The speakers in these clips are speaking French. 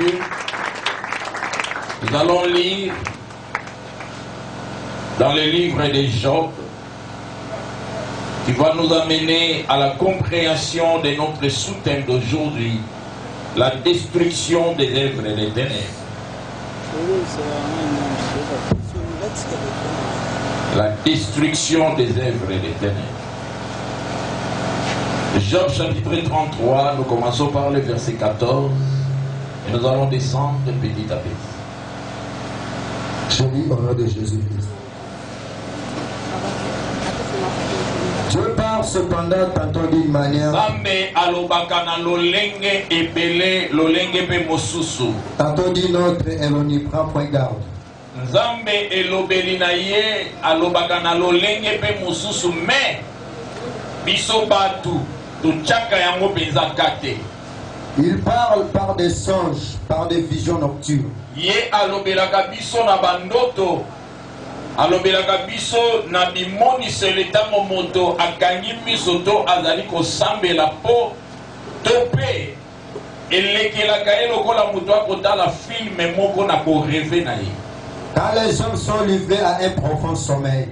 Dieu, nous allons lire dans le livre de Job, qui va nous amener à la compréhension de notre sous-thème d'aujourd'hui, la destruction des œuvres des ténèbres. La destruction des œuvres des ténèbres. Job chapitre 33, nous commençons par le verset 14 et nous allons descendre petit à petit. Je lis au nom de Jésus-Christ. Dieu parle cependant tantôt d'une manière, tantôt d'une autre, et l'on n'y prend point garde. Nzambe elobeli na ye alobaka na lolenge pe mususu me biso batu tuchaka yango penza kate. Il parle par des songes, par des visions nocturnes. Ye alobelaka biso na bandoto, alobelaka biso na bimoniselo ntango moto akangi miso to azali kosambela po to pe elekelaka ye lokola moto akotala filme moko na koreve na ye. Quand les hommes sont livrés à un profond sommeil,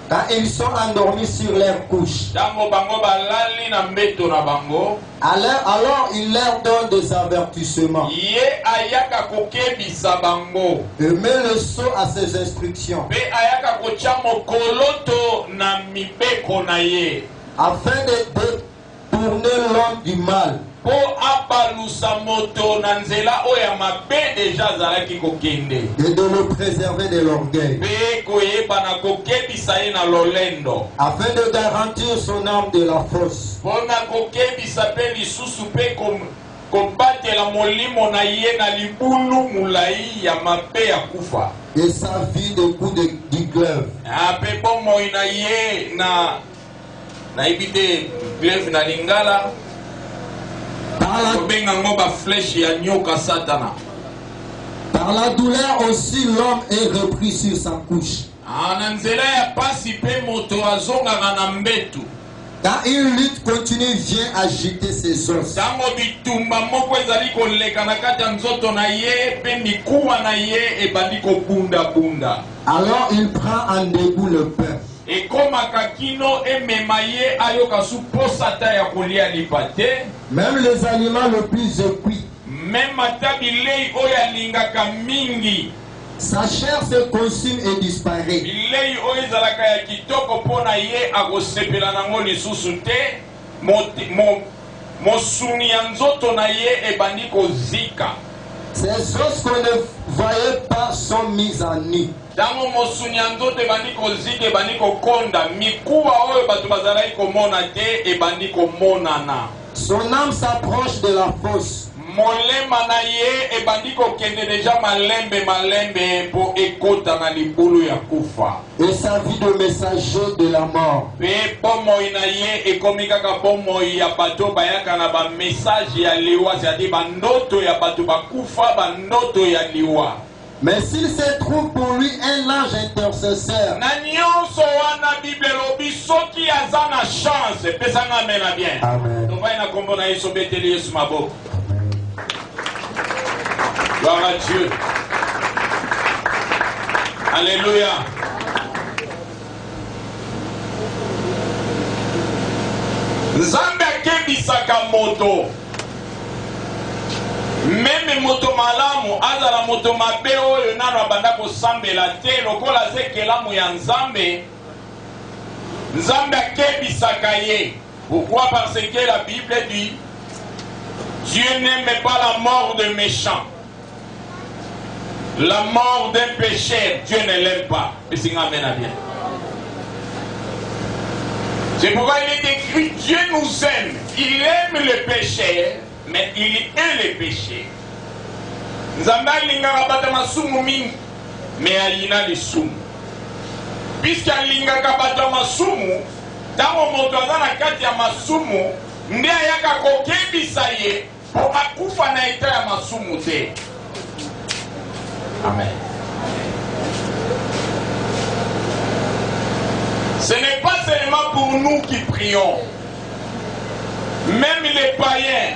quand ils sont endormis sur leurs couches, alors il leur donne des avertissements et met le sceau à ses instructions afin de détourner l'homme du mal po abalusa moto na nzela oya mabe deja zalaki kokende et de le préserver de l'orgueil pe koyeba na kokebisa ye na lolendo afin de garantir son âme de la fosse pona kokebisa pe lisusu pe kobatela molimo na ye na libulu mulai ya mabe ya kufa et sa vie de coups du glaive ape bomoi na ye na ibite glaive na lingala. Par la douleur aussi, l'homme est repris sur sa couche. Quand une lutte continue, vient agiter ses os. Alors il prend en dégoût le peuple. Même les aliments les plus cuits, sa chair se consume et disparaît. Ces os qu'on ne voyait pas sont mis en nu. Son âme s'approche de la fosse. Et sa vie de messager de la mort. Mais s'il se trouve pour lui un ange intercesseur, Amen. Gloire à Dieu. Alléluia. Nzambe akebisaka moto. Meme moto malamu azala moto mabe oyo nano abanda kosambela te lokola zekelamu ya Nzambe. Nzambe akebisaka ye. Pourquoi? Parce que la Bible dit Dieu n'aime pas la mort de méchant. La mort d'un pécheur, Dieu ne l'aime pas. Et c'est amen à bien. C'est pourquoi il est écrit Dieu nous aime. Il aime le pécheur, mais il hait le péché. Nzamba lingaka bata masumu mingi, mais alina le sumu. Puisqu'alingaka bata masumu, tango moto aza na kati ya masumu, nde ayaka kokebisa ye po akufa na eta ya masumu te. Amen. Ce n'est pas seulement pour nous qui prions. Même les païens,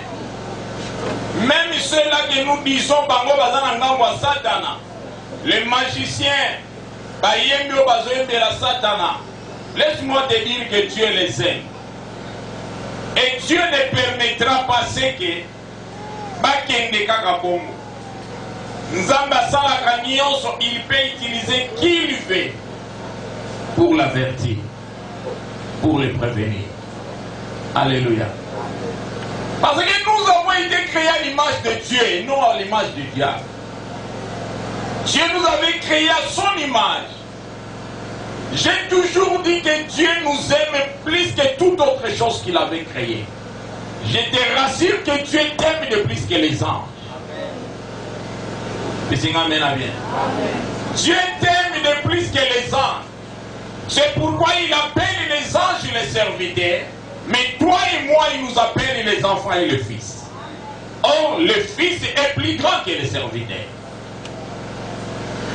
même ceux-là que nous disons, bango bazana ngamba Satana, les magiciens, bayembi o bazoyembi la Satana. Laisse-moi te dire que Dieu les aime. Et Dieu ne permettra pas ce que bakende kaka bongo. Nzamba salaka nyonso, il peut utiliser qui il veut pour l'avertir, pour le prévenir. Alléluia. Parce que nous avons été créés à l'image de Dieu et non à l'image du diable. Dieu nous avait créés à son image. J'ai toujours dit que Dieu nous aime plus que toute autre chose qu'il avait créée. Je te rassure que Dieu t'aime de plus que les anges. Amen. Amen. Dieu t'aime de plus que les anges. C'est pourquoi il appelle les anges les serviteurs. Mais toi et moi, il nous appelle les enfants et le fils. Or, le fils est plus grand que les serviteurs.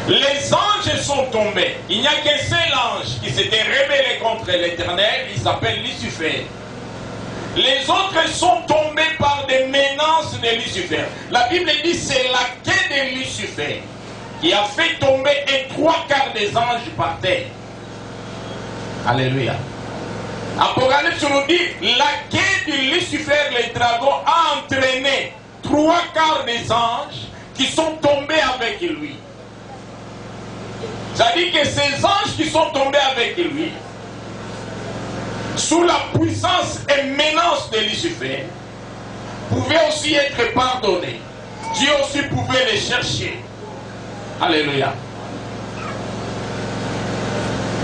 Les anges sont tombés. Il n'y a qu'un seul ange qui s'était rebellé contre l'Éternel. Il s'appelle Lucifer. Les autres sont tombés par des menaces de Lucifer. La Bible dit que c'est la queue de Lucifer qui a fait tomber les 3/4 des anges par terre. Alléluia. Apocalypse nous dit la queue de Lucifer, le dragon, a entraîné 3/4 des anges qui sont tombés avec lui. Ça dit que ces anges qui sont tombés avec lui, sous la puissance et menace de Lucifer, pouvaient aussi être pardonnés. Dieu aussi pouvait les chercher. Alléluia.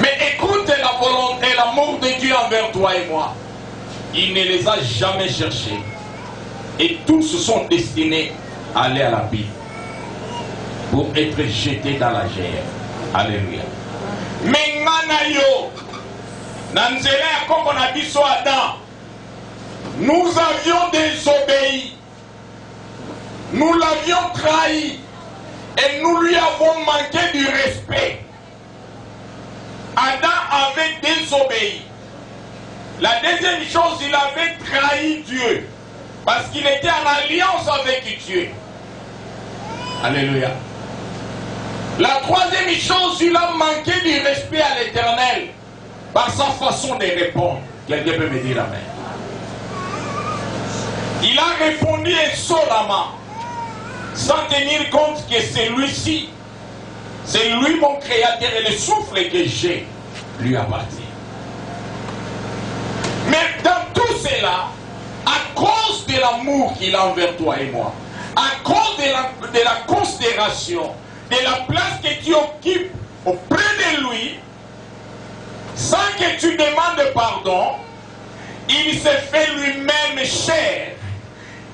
Mais écoute la volonté et l'amour de Dieu envers toi et moi. Il ne les a jamais cherchés. Et tous sont destinés à aller à la Bible pour être jetés dans la gère. Alléluia. Mais Manayo, Nanzela comme on a dit sur Adam, nous avions désobéi, nous l'avions trahi et nous lui avons manqué du respect. Adam avait désobéi. La deuxième chose, il avait trahi Dieu parce qu'il était en alliance avec Dieu. Alléluia. La troisième chose, il a manqué du respect à l'Éternel par sa façon de répondre. Quelqu'un peut me dire amen. Il a répondu insolemment, sans tenir compte que c'est lui-ci, c'est lui mon créateur et le souffle que j'ai lui appartient. Mais dans tout cela, à cause de l'amour qu'il a envers toi et moi, à cause de la considération, de la place que tu occupes auprès de lui, sans que tu demandes pardon, il s'est fait lui-même chair.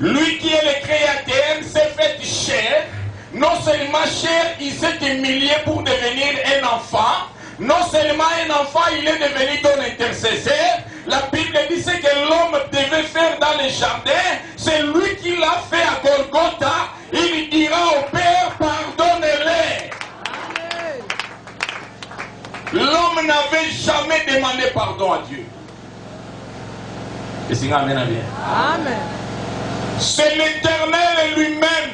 Lui qui est le créateur s'est fait chair. Non seulement chair, il s'est humilié pour devenir un enfant. Non seulement un enfant, il est devenu ton intercesseur. La Bible dit ce que l'homme devait faire dans le jardin. C'est lui qui l'a fait à Golgotha. Il dira au Père, pardonne-les. L'homme n'avait jamais demandé pardon à Dieu. Et c'est amen, amen. Amen. C'est l'Éternel lui-même,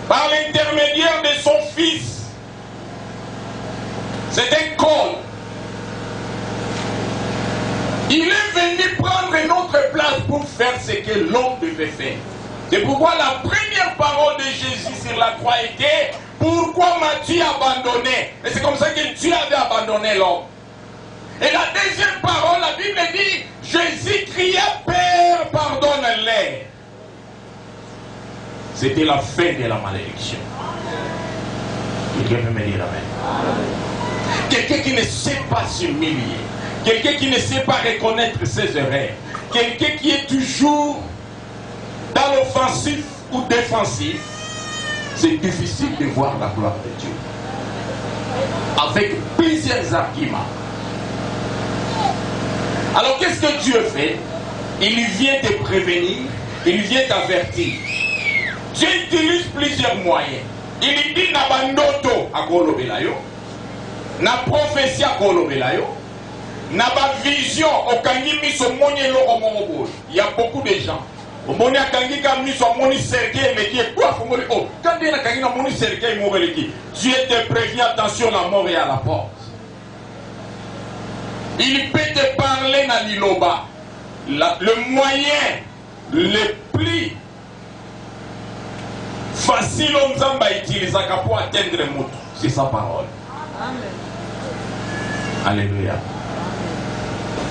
par l'intermédiaire de son Fils. C'est un col. Il est venu prendre notre place pour faire ce que l'homme devait faire. C'est pourquoi la première parole de Jésus sur la croix était « Pourquoi m'as-tu abandonné ?» Et c'est comme ça que Dieu avait abandonné l'homme. Et la deuxième parole, la Bible dit « Jésus cria « Père, pardonne-les » C'était la fin de la malédiction. Quelqu'un peut me dire amen. Quelqu'un qui ne sait pas s'humilier. Quelqu'un qui ne sait pas reconnaître ses erreurs. Quelqu'un qui est toujours dans l'offensif ou défensif. C'est difficile de voir la gloire de Dieu. Avec plusieurs arguments. Alors qu'est-ce que Dieu fait? Il vient te prévenir. Il vient t'avertir. Dieu utilise plusieurs moyens. Il dit na bandoto a kolobelayo, na prophétie a kolobelayo, na ba vision okangi miso moni eloko moko boye. Il y a beaucoup de gens. Omoni akangi ka miso moni cercueil eleki quoi fongoli oh quand il akangi na moni cercueil moko eleki. Dieu te prévient, attention, la mort est à la porte. Il peut te parler na liloba. Le moyen le plus facile on zamba utiliser pour atteindre moto, c'est sa parole. Amen. Alléluia.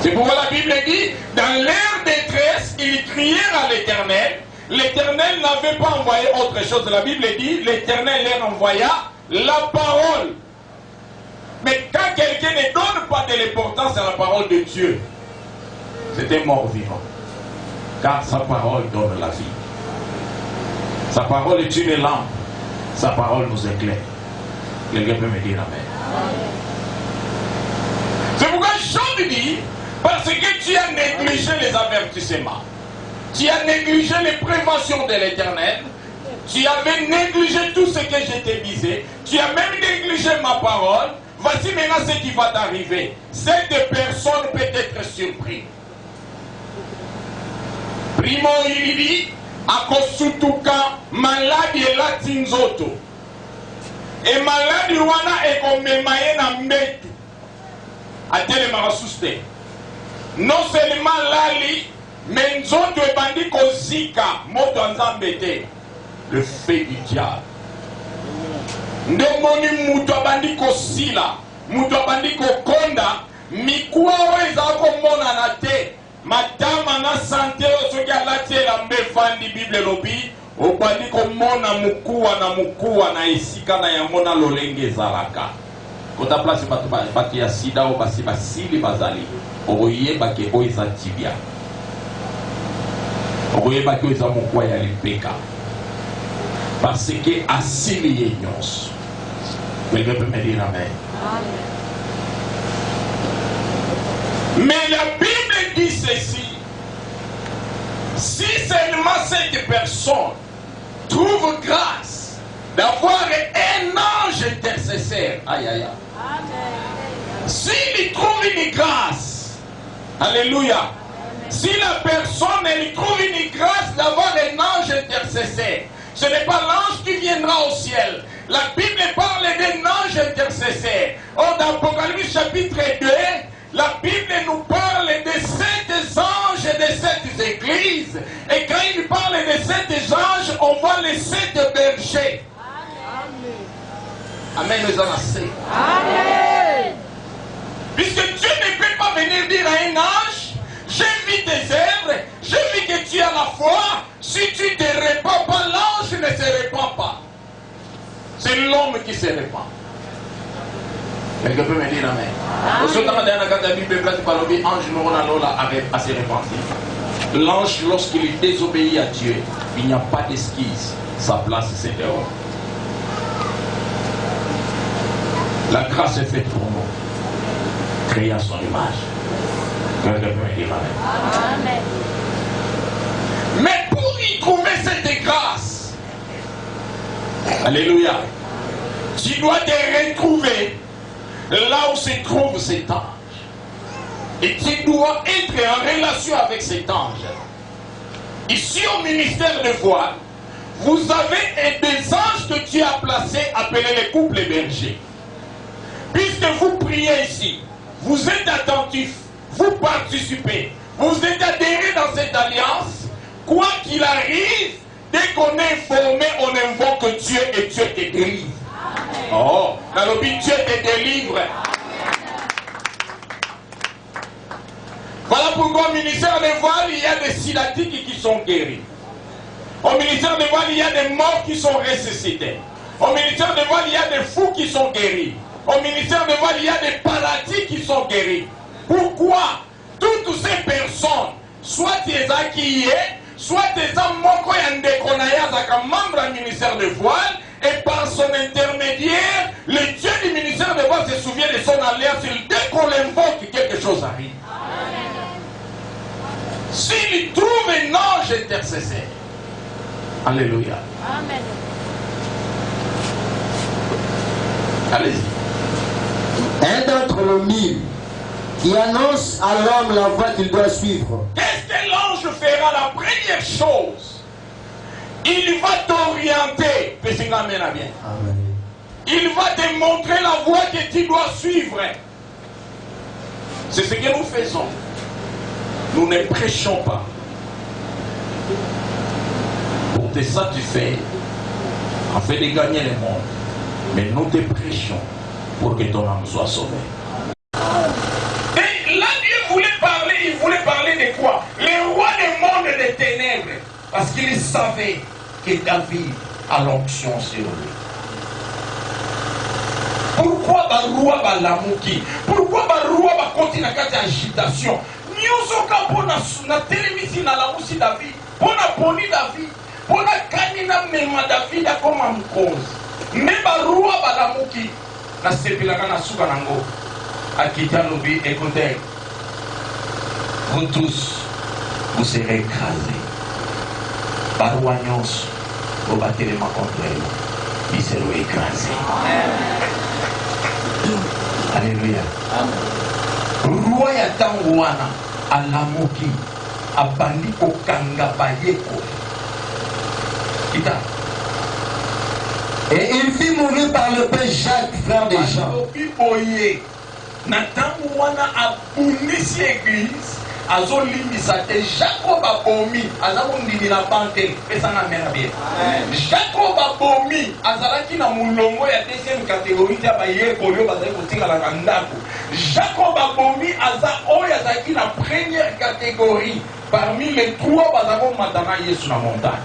C'est pourquoi la Bible dit, dans leur détresse, ils crièrent à l'Éternel. L'Éternel n'avait pas envoyé autre chose. La Bible dit, l'Éternel leur envoya la parole. Mais quand quelqu'un ne donne pas de l'importance à la parole de Dieu, c'est un mort vivant. Car sa parole donne la vie. Sa parole est une lampe. Sa parole nous éclaire. Quelqu'un peut me dire amen. C'est pourquoi Job dit, parce que tu as négligé les avertissements, tu as négligé les préventions de l'Éternel, tu avais négligé tout ce que je t'ai disé, tu as même négligé ma parole, voici maintenant ce qui va t'arriver. Cette personne peut être surprise. Primo il dit, akosutuka maladi elati nzoto. Et maladi wana ekomemaye na mbetu. Atele marasuste. Non seulement lali, mais nzoto ebandi kozika moto anzambete. Le fait du diable. Ndemoni mutu abandi kosila, mutu abandi kokonda, mikuwa weza komona na te. Madame na santé osoki alati elamba efandi Bible lobi obandi komona mukuwa na esika na yango na lolenge ezalaka. Kota place bato ya sida o basi basili bazali okoyeba ke oyo eza tibia, okoyeba ke oyo eza mokuwa ya lipeka, parce que asili ye nyonso. Quelqu'un peut me dire amen. Mais la Bible dit ceci: si seulement cette personne trouve grâce d'avoir un ange intercesseur, aïe aïe aïe, s'il trouve une grâce, alléluia, si la personne elle trouve une grâce d'avoir un ange intercesseur, ce n'est pas l'ange qui viendra au ciel. La Bible parle d'un ange intercesseur. Or dans Apocalypse chapitre 2, la Bible nous parle de 7 anges et de 7 églises. Et quand il parle de 7 anges, on voit les 7 bergers. Amen. Amen. Puisque Dieu ne peut pas venir dire à un ange, j'ai vu tes œuvres, j'ai vu que tu as la foi, si tu ne te répands pas, l'ange ne se répand pas. C'est l'homme qui se répand. Quelqu'un peut me dire amen. L'ange, lorsqu'il désobéit à Dieu, il n'y a pas d'esquisse. Sa place, c'est dehors. La grâce est faite pour nous, créée à son image. Quelqu'un peut me dire amen. Mais pour y trouver cette grâce, alléluia, tu dois te retrouver là où se trouve cet ange. Et tu dois être en relation avec cet ange. Ici au ministère de voile, vous avez des anges que Dieu a placés, appelés les couples bergers. Puisque vous priez ici, vous êtes attentifs, vous participez, vous êtes adhérés dans cette alliance, quoi qu'il arrive, dès qu'on est informé, on invoque Dieu et Dieu te délivre. Oh, dans le but, Dieu te délivre. Voilà pourquoi au ministère des voiles, il y a des silatiques qui sont guéris. Au ministère des voiles, il y a des morts qui sont ressuscités. Au ministère des voiles, il y a des fous qui sont guéris. Au ministère des voiles, il y a des paralysés qui sont guéris. Pourquoi? Toutes ces personnes, soit des acquis, soit des amoko comme membre du ministère des voiles, et par son intermédiaire, le Dieu du ministère des voiles se souvient de son alliance. Dès qu'on l'invoque, quelque chose arrive. S'il trouve un ange intercesseur, alléluia. Amen. Allez-y. Un d'entre le 1000 qui annonce à l'homme la voie qu'il doit suivre. Qu'est-ce que l'ange fera? La première chose, il va t'orienter. Amen. Il va te montrer la voie que tu dois suivre. C'est ce que nous faisons. Nous ne prêchons pas pour te satisfaire, afin de gagner le monde. Mais nous te prêchons pour que ton âme soit sauvée. Et là, Dieu il voulait parler de quoi? Le roi du monde des ténèbres. Parce qu'il savait que David a l'onction sur lui. Pourquoi Baroua Balamuki? Pourquoi Baroua Bakoti na kati agitation? Nyosoka pona na télévision na la musi David. Pona poni David. Pona kanina mema David akoma mkonzi. Mais Baroua Balamuki na sepilaka na suka nango. Akita lobi, écoutez. Vous tous, vous serez écrasés. Baroua nyonso, vous battez les mains contre eux. Ils seront écrasés. Alléluia. Roi ya tango wana alamuki abandi kokanga bayeko. Kita. Et il fit mourir par le père Jacques, frère de Jean. Na tango wana abundisi église azolimbisa te Jacob abomi azakondimi na banke pesa na mena bien. Jacob abomi azalaki na mulongo ya deuxième catégorie ya bayekoli bazali kotingala na ndako. Jacob abomi aza oyo azalaki na première catégorie parmi les trois bazako matana Yesu na montagne.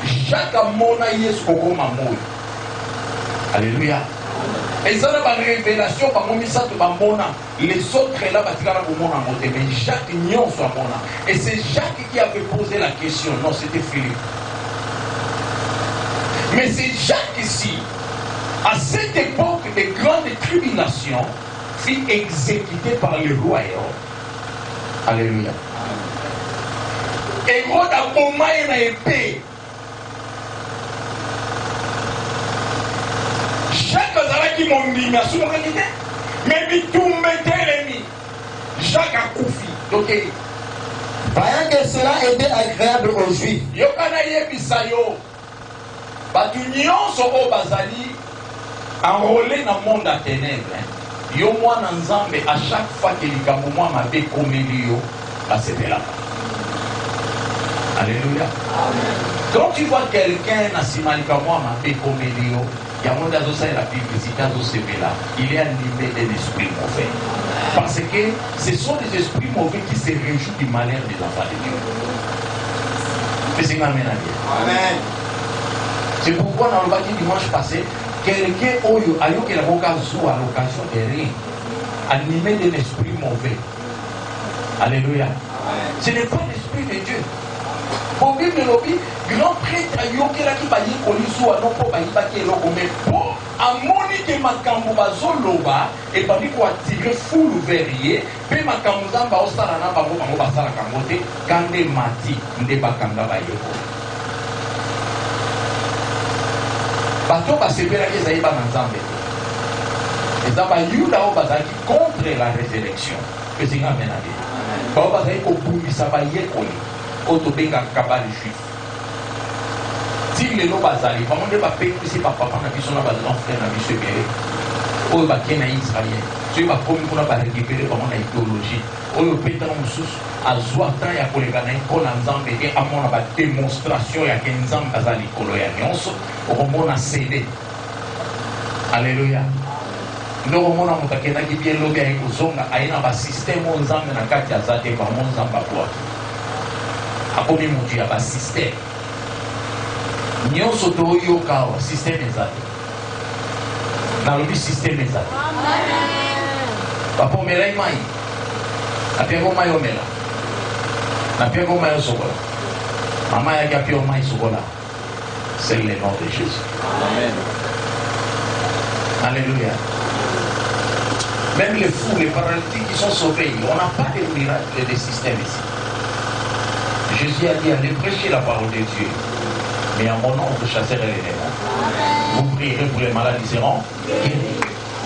Jacques amona Yesu kokoma moyo. Alléluia. Et ça n'a pas de révélation, les autres là, mais Jacques nyon soit mon. Et c'est Jacques qui avait posé la question. Non, c'était Philippe. Mais c'est Jacques ici, à cette époque de grande tribulation, fut exécuté par le royaume. Alléluia. Hérode a moment une épée. Jacques azalaki mondimi asungaki te, mais bitumbe telemi. Jacques a koufi. Donc, voyant que cela était agréable aux Juifs, yokana yebisa yo batu nyonso oyo bazali enrôlé na monde ya ténèbre. Yo mwana nzambe à chaque fois que likambo mwa mabe ekomeli yo basepelaka. Alléluia. Quand tu vois quelqu'un na nsima likambo mwa mabe ekomeli yo, il y a monde qui la publicité, il est animé d'un esprit mauvais. Parce que ce sont des esprits mauvais qui se réjouissent du malheur des enfants de Dieu. C'est pourquoi dans le dimanche passé, quelqu'un a eu l'occasion de rien, animé d'un esprit mauvais. Alléluia. Ce n'est pas l'esprit de Dieu. Pour Bible lobby, grand prêtre a yokelaki qui bayi koliso a non po bayi baki eloko mais po amoni ke makambo bazoloba et bandi ko attirer foule verrier pe makambo zamba osala na bango bango basala kangote kande mati nde bakanga bayeko. Bato basepelaki ezali bana nzambe eza bayuda oyo bazalaki contre la résurrection ezinga menade bao bazali kobundisa bayekoli otobenga kabali juif. Si les lots bazali, comment ne pas payer ici par papa na biso na bazali frère na biso ebele. Oyo bakena Israël. Tu vas comme pour pas récupérer comment la idéologie. Oyo peta mususu azwa ta ya koleka na ikola nzambe et amona ba démonstration ya ke nzambe bazali kolo ya nyonso okomona CD. Alléluia. Ndoko mona mutakena ki bien lobi ya kozonga aina ba système nzambe na kati ya zate ba nzamba kwa. Akomi mutu ya ba système nyonso toyoka awa système ezali nalobi système ezali papa omelai mai napiango mai omela napiango mai osokola mama yaki apio mai sokola. C'est le nom de Jésus. Amen. Alléluia. Même les fous, les paralytiques qui sont sauvés, on n'a pas de miracle de système ici. Jésus a dit, allez prêcher la parole de Dieu. Mais en mon nom, vous chasserez les démons. Vous prierez pour les malades, ils seront guéris.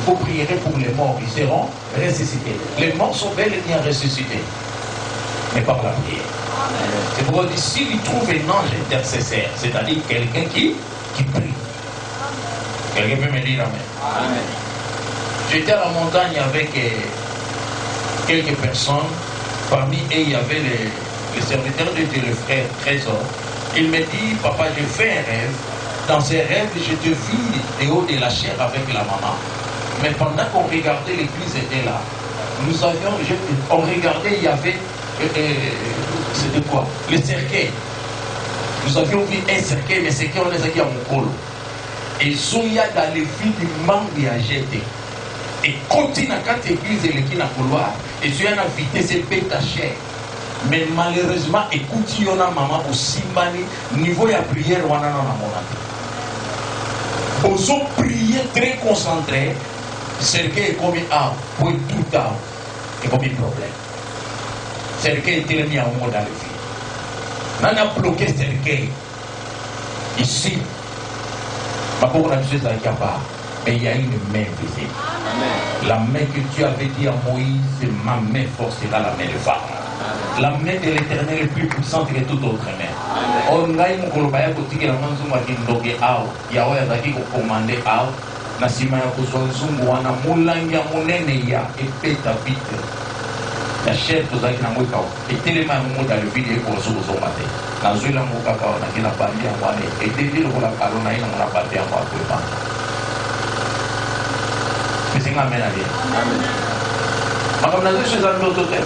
vous prierez pour les morts, ils seront ressuscités. Les morts sont bel et bien ressuscités, mais par la prière. C'est pourquoi s'il trouve un ange intercesseur, c'est-à-dire quelqu'un qui prie. Quelqu'un peut me dire amen. J'étais à la montagne avec quelques personnes. Parmi eux, il y avait le serviteur de Dieu, le frère Trésor. Il me dit, papa, j'ai fait un rêve. Dans ces rêves, je te vis des hauts de la chair avec la maman. Mais pendant qu'on regardait, l'église était là. On regardait, il y avait, c'était quoi? Le cercueil. Nous avions vu un cercueil, mais c'est qu'on les a dit à mon col. Et Zoya dans les filles du manque de jeté. Et continue quand l'église est qui na couloir. Et Zoya a vité ses bêtes à chair. Mais malheureusement, écoute, il y a maman aussi mani niveau de prière, on a mon avis. Ils ont prié très concentré. Cercueil est comme pour tout temps. Et comme un problème. Cercueil était mis en mode dans le vie. On a bloqué cercueil. Ici. Mais il y a une main visible. La main que tu avais dit à Moïse, ma main forcera la main de Pharaon. La main de l'Éternel est plus puissante que toute autre main. On a une colobaya qui est la main de Ndoge Ao. Yahweh a dit qu'on commandait Ao. Nasima ya kuzonzungu wana mulangi ya munene ya epeta vite. La chair tozaki na mweka etelema yango dans le vide pour zozomate. Na zwela mokaka na kina bandi ya mwane eteli lokola kalo na ina mona bandi ya mwa kwepa. Mesinga amena bien. Amen. Makamna zesu za ndoto te.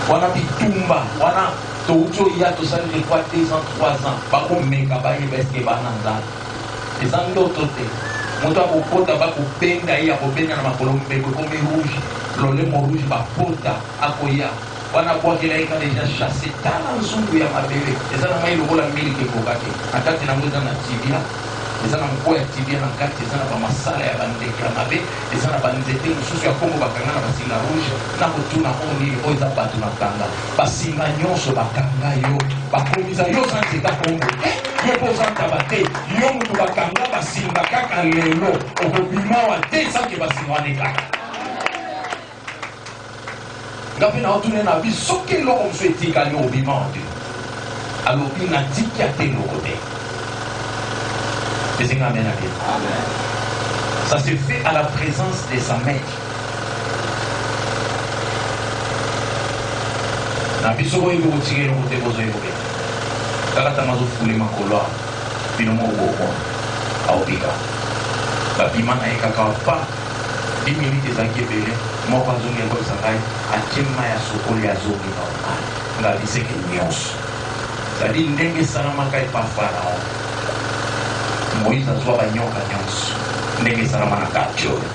Wana bitumba, wana toucho ya tosali le kwa 2 ans, 3 ans. Bako meka ba yebeske bananza. Eza ndoto te. Moto akopota bakobenga ye akobenga na makolo mbeko comme rouge. Lolemo rouge bapota akoya. Wana kwakela ika deja chassé tala nzungu ya mabele. Eza na mai lokola miliki kokate. Akati na mweza na tibia. Eza na mkoa ya tibia na kati. Eza na bamasala ya bandeki ya mabe. Eza na banzete mususu ya Kongo bakanga na basinga rouge. Na kutuna oni oza batu na kanga. Basinga nyonso bakanga yo. Bakomisa yo sanzeka Kongo. Yopoza tabate. Yo mutu bakanga basinga kaka lelo. Okobima wa te sanke basinga wane kaka. Ngapi na otune na bi soki loko mso etika ni obima ote. Alobi na tiki ya te loko te. Mais c'est amen. Ça se fait à la présence de sa mère. Na biso boy go tike no te bozo yobe. Kala tamazo fule makolo. Bino mo go aobika. Ba bimana ekaka pa 10 minutes ezakebele moko azongi ekobisa ngai akema ya sokoli azongi normal nga liseke nyonso zali ndenge esalamaka epa Farao. Moïse azwa banyoka nyonso ndenge esalama na kati oyo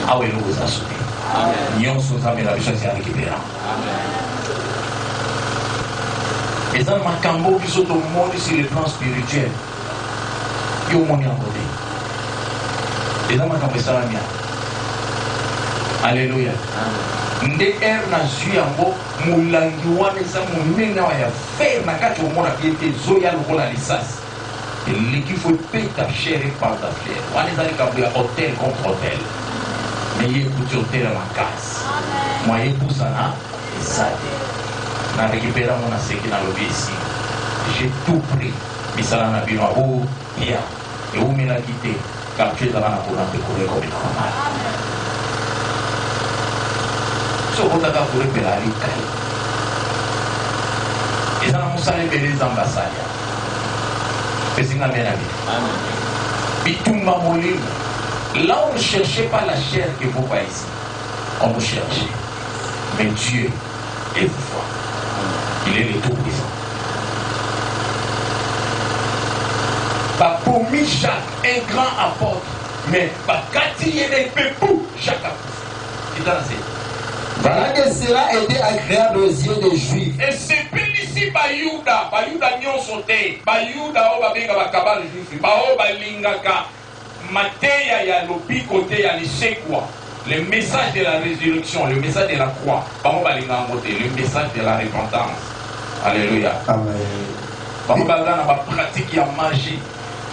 awa eloko eza soki nyonso nzambe na biso esi arekipera. eza na makambo biso tomoni sur le plan spirituel yo omoni yango te. eza makambo esalami yango. Alléluia. Nde na zwi yango mulangi wana eza monene awa ya fer na kati omona piete zoya lokola lisasi eleki fo epeta chair epanda chair wana eza likambo ya hôtel contre hôtel me ye ekuti hôtel ya makasi mwa yebusana eza te na récupéra mona seki nalobi esi j'ai tout pris misala na bino abo ya eumelaki te kaptu ezala na mpona tekolo ekomi normal. So kotaka kurepela likai eza na mosala ebele nzambe asali pesinga menabi bitumba molimo. Là on ne cherchait pas la chair que vous voyez ici, on nous cherchait, mais Dieu est fort, il est le tout puissant. Pas pour Jacques, un grand apôtre, mais pas quatrième pépou Jacques apôtre. Voilà que cela était agréable aux yeux des Juifs. Et c'est ici Bayuda nyonso te, Bayuda o babenga bakabala juif, ba o balingaka mateya ya lopiko te ya lisekwa. Le message de la résurrection, le message de la croix, bango balinga ngote, le message de la repentance. Alléluia. Amen. Bango balanga na ba pratique ya magie.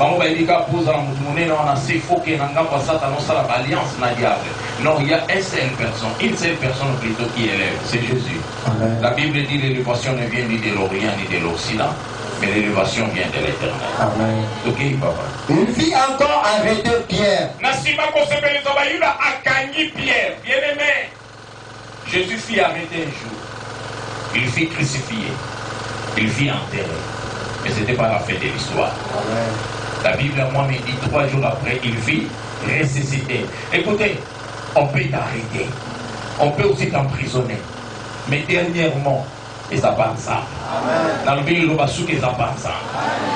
Non, il y a une seule personne plutôt qui élève, c'est Jésus. Amen. La Bible dit l'élévation ne vient ni de l'Orient ni de l'Occident, mais l'élévation vient de l'Éternel. Amen. Ok, papa. Il fit encore arrêter Pierre. Bien-aimé, Jésus fit arrêter un jour. Il fit crucifier. Il fit enterrer. Mais ce n'était pas la fin de l'histoire. Amen. La Bible, moi, me dit 3 jours après, il fit ressusciter. Écoutez, on peut t'arrêter. On peut aussi t'emprisonner. Mais dernièrement, et ça pas ensemble. Dans le pays, le ça pas ensemble.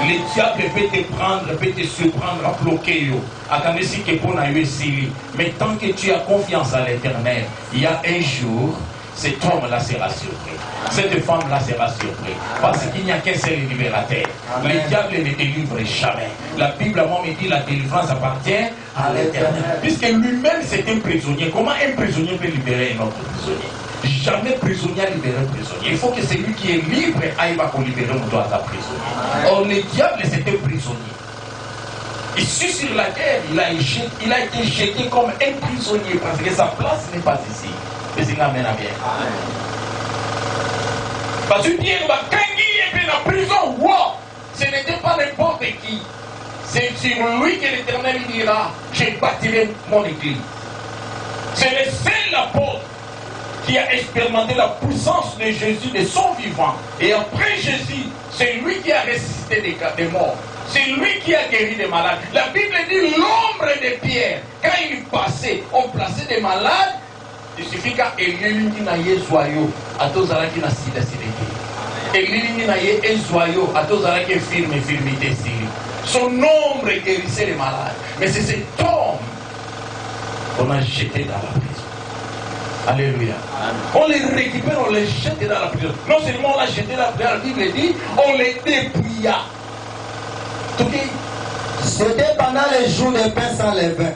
Le diable peut te prendre, peut te surprendre, à bloquer. Mais tant que tu as confiance à l'Éternel, il y a un jour, cet homme-là sera surpris. Cette femme-là sera surprise. Parce qu'il n'y a qu'un seul libérateur. Le diable ne délivre jamais. La Bible, moi, me dit la délivrance appartient à l'Éternel. Puisque lui-même, c'est un prisonnier. Comment un prisonnier peut libérer un autre prisonnier? Jamais prisonnier libéré prisonnier. Il faut que celui qui est libre aille pour libérer mon doigt à prisonnier. Or, le diable, c'est un prisonnier. Ici sur la terre, il a été jeté comme un prisonnier parce que sa place n'est pas ici. Mais c'est la bien. Parce que Dieu va gagner la prison. Wow. Ce n'était pas n'importe qui. C'est sur lui que l'Éternel dira, je bâtirai mon église. C'est le seul apôtre qui a expérimenté la puissance de Jésus de son vivant. Et après Jésus, c'est lui qui a ressuscité des morts. C'est lui qui a guéri des malades. La Bible dit l'ombre de Pierre. Quand il passait, on plaçait des malades. Il suffit qu'à Elie na ye zoyo, à tous à qui na sida sidété. Elie na ye zoyo, à tous à qui firmité siri. Son ombre guérissait les malades. Mais c'est cet homme qu'on a jeté dans la prison. Alléluia. On les récupère, on les jette dans la prison. Non seulement on l'a jeté dans la prison, la Bible dit, on les dépouilla. C'était pendant les jours de pain sans levain.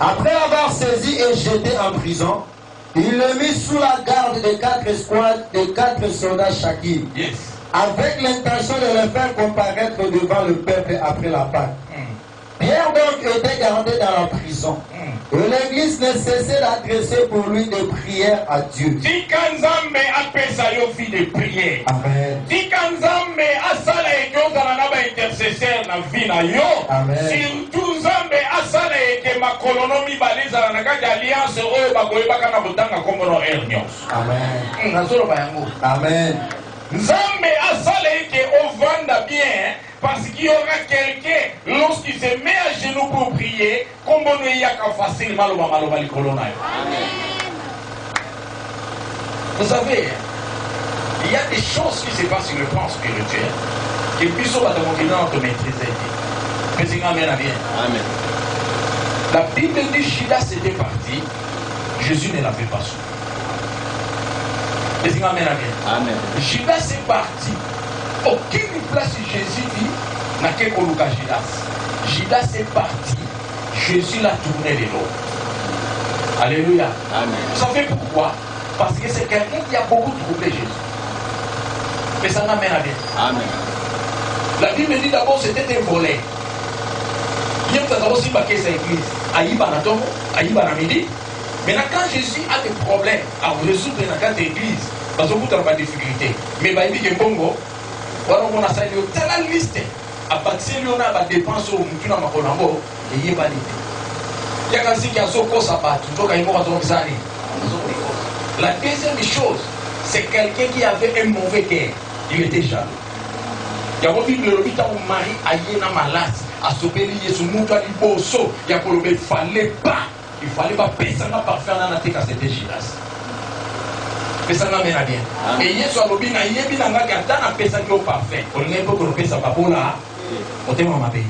Après avoir saisi et jeté en prison, il le mit sous la garde de 4 escouades de 4 soldats chacun, avec l'intention de le faire comparaître devant le peuple après la Pâque. Pierre donc était gardé dans la prison. Et l'église ne cessait d'adresser pour lui des prières à Dieu. Amen. Amen. Nzambe asale que ovanda bien parce qu'il y aura quelqu'un lorsqu'il se met à genoux pour prier comme on y a qu'à facilement le maloma likolona. Vous savez, il y a des choses qui se passent sur le plan spirituel que puisse pas te maîtriser. Mais c'est amen à bien. Amen. La Bible dit Judas était parti, Jésus ne l'avait pas su. Amen. Amen. Judas est parti. Aucune place Jésus dit n'a qu'un coloca Judas. Judas est parti. Jésus l'a tourné de l'autre. Alléluia. Amen. Vous savez pourquoi? Parce que c'est quelqu'un qui a beaucoup troublé Jésus. Mais ça n'amène à bien. Amen. La Bible dit d'abord c'était un volet. Il y a aussi baqué sa église. Aïba Natongo, Aïba Namidi. Maintenant, quand Jésus a des problèmes à résoudre dans cette église, parce que vous n'avez pas de difficulté, mais il dit que Bongo, on a salué la liste, à partir de là, on a des dépenses au Mukina Makonambo, et il n'y a pas d'idée. Il y a quelqu'un qui a son corps à battre, donc il m'a dit la deuxième chose, c'est quelqu'un qui avait un mauvais cœur, il était jaloux. Il y a aussi le lobby où Marie a eu une malade, à se payer son mouton à l'imposo, il ne fallait pas. Il ne fallait pas penser à parfait en anaté quand c'était Judas. Penser à bien. Et il y a soit le bien, il y a bien un gars qui a pensé au parfait. On n'est pas pour penser à pas là. On t'aime ma pays.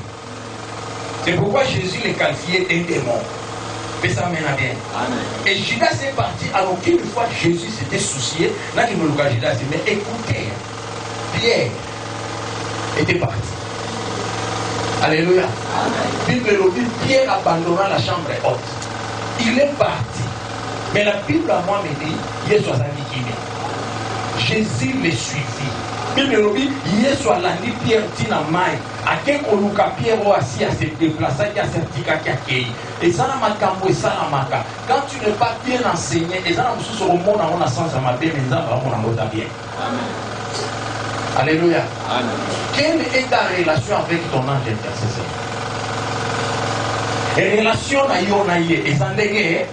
C'est pourquoi Jésus les qualifiait un démon. Penser à bien. Et Judas est parti. Alors qu'une fois Jésus s'était soucié, là qu'il me le dit Judas, mais écoutez, Pierre était parti. Alléluia. Bible dit Pierre abandonna la chambre haute. Il est parti. Mais la Bible à moi me dit, Jésus le suivit. Bible lobi Yesu alandi Pierre tina mai akeko luka Pierre aussi à se déplacer à certificat qui accueille et ça na makambo et ça na maka quand tu n'es pas bien enseigné et ça na mususu au monde on a sens à ma bien mais ça on a ngota bien. Amen. Alléluia. Amen. Quelle est ta relation avec ton ange intercesseur? Et relation na yo na ye et ça ndenge.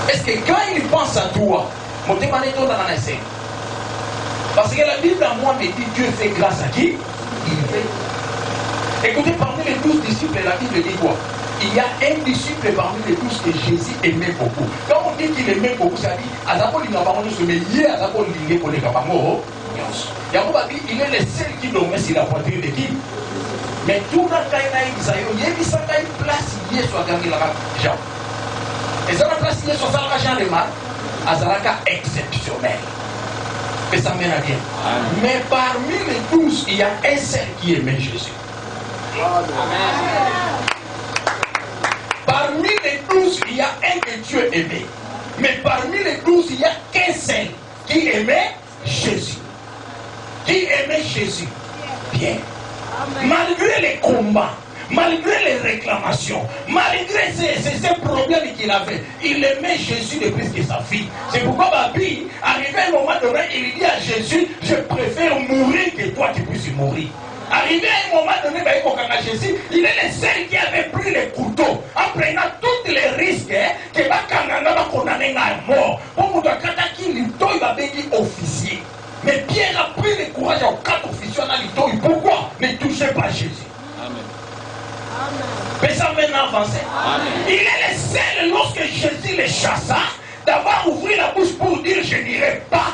Est-ce que quand il pense à toi, mon témoignage est dans la naissance? Parce que la Bible à moi me dit Dieu fait grâce à qui? Il fait. Écoutez, parmi les 12 disciples, la Bible dit quoi? Il y a un disciple parmi les 12 que Jésus aimait beaucoup. Quand on dit qu'il aimait beaucoup, ça dit il est le seul qui dormait sur la poitrine de qui? Mais tout le temps, il y a une place qui est sur Jean. Et ça, la place qui est sur Jean de Marc, c'est exceptionnel. Et ça mène à bien. Amen. Mais parmi les 12, il y a un seul qui aimait Jésus. Amen. Parmi les 12, il y a un que Dieu aimait. Mais parmi les 12, il n'y a qu'un seul qui aimait Jésus. Qui aimait Jésus. Bien. Amen. Malgré les combats, malgré les réclamations, malgré ces problèmes qu'il avait, il aimait Jésus de plus que sa fille. C'est pourquoi Babi, arrivé à un moment donné, il dit à Jésus, je préfère mourir que toi tu puisses mourir. Arrivé à un moment donné, Jésus, il est le seul qui avait pris les couteaux en prenant tous les risques que Bakanganga va condamner à mort. Pour vous dire qu'il est officier. Mais Pierre a pris le courage aux 4 officiers dans l'Itoï. Pourquoi ne touchez pas Jésus? Amen. Mais ça maintenant avancé. Amen. Il est le seul, lorsque Jésus les chassa, d'avoir ouvert la bouche pour dire je n'irai pas.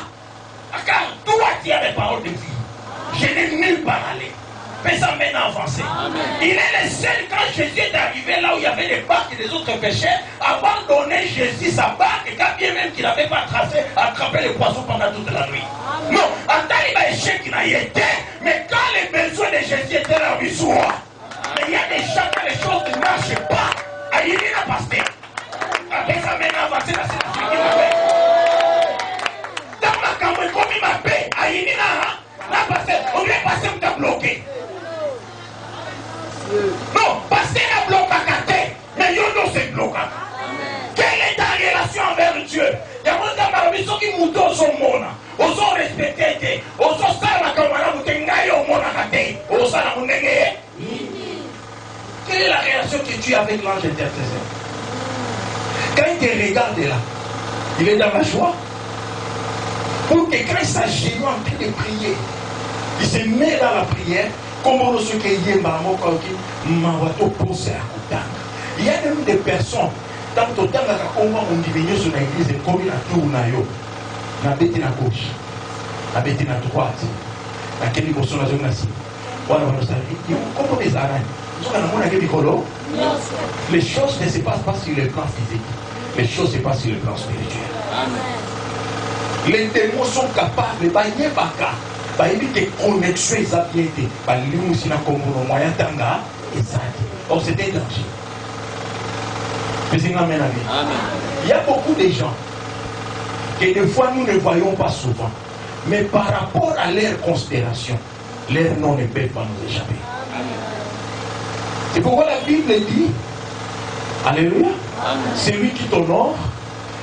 Car toi tu as les paroles de vie. Je n'ai nulle part aller. Mais ça maintenant avancé. Amen. Il est le seul, quand Jésus est arrivé là où il y avait les barques et les autres pécheurs, avoir donné Jésus sa barque, et quand bien même qu'il n'avait pas attrapé les poissons pendant toute la nuit. Amen. Non, en tant qu'il y échec, il n'a été, mais quand les besoins de Jésus étaient là, il soit. Mais il y a des gens quand les choses ne marchent pas. Il y a un pasteur. Après ça maintenant avancé, là c'est la suite qui m'appelle. Dans ma campagne, comme il m'appelle, il y a pasteur, on vient passer, on t'a bloqué. Non, passer la bloque à côté, mais yo non c'est bloqué. Quelle est ta relation envers Dieu? Il y a des gens qui moutent au son monde, au son respecté, au son sala comme on a mouté ngaï au monde à côté, au sala mouté. Quelle est la relation que tu as avec l'ange intercesseur? Quand il te regarde là, il est dans la joie. Pour que quand il s'agit en train de prier, il se met dans la prière. Comme on sait qu'il y a il y a même des personnes, dans le temps, on dit venir sur l'église, comme il a tout, on a bêté à gauche, on a bêté à droite, on a quelle émotion la zone là-ci. Comment les araignées, les choses ne se passent pas sur le plan physique, les choses se passent sur le plan spirituel. Les démons sont capables de bailler baka. Des connexions, ils ont bien été. Or, c'était danger. Il y a beaucoup de gens que des fois nous ne voyons pas souvent. Mais par rapport à leur considération, leurs noms ne peuvent pas nous échapper. C'est pourquoi la Bible dit, Alléluia, celui qui t'honore,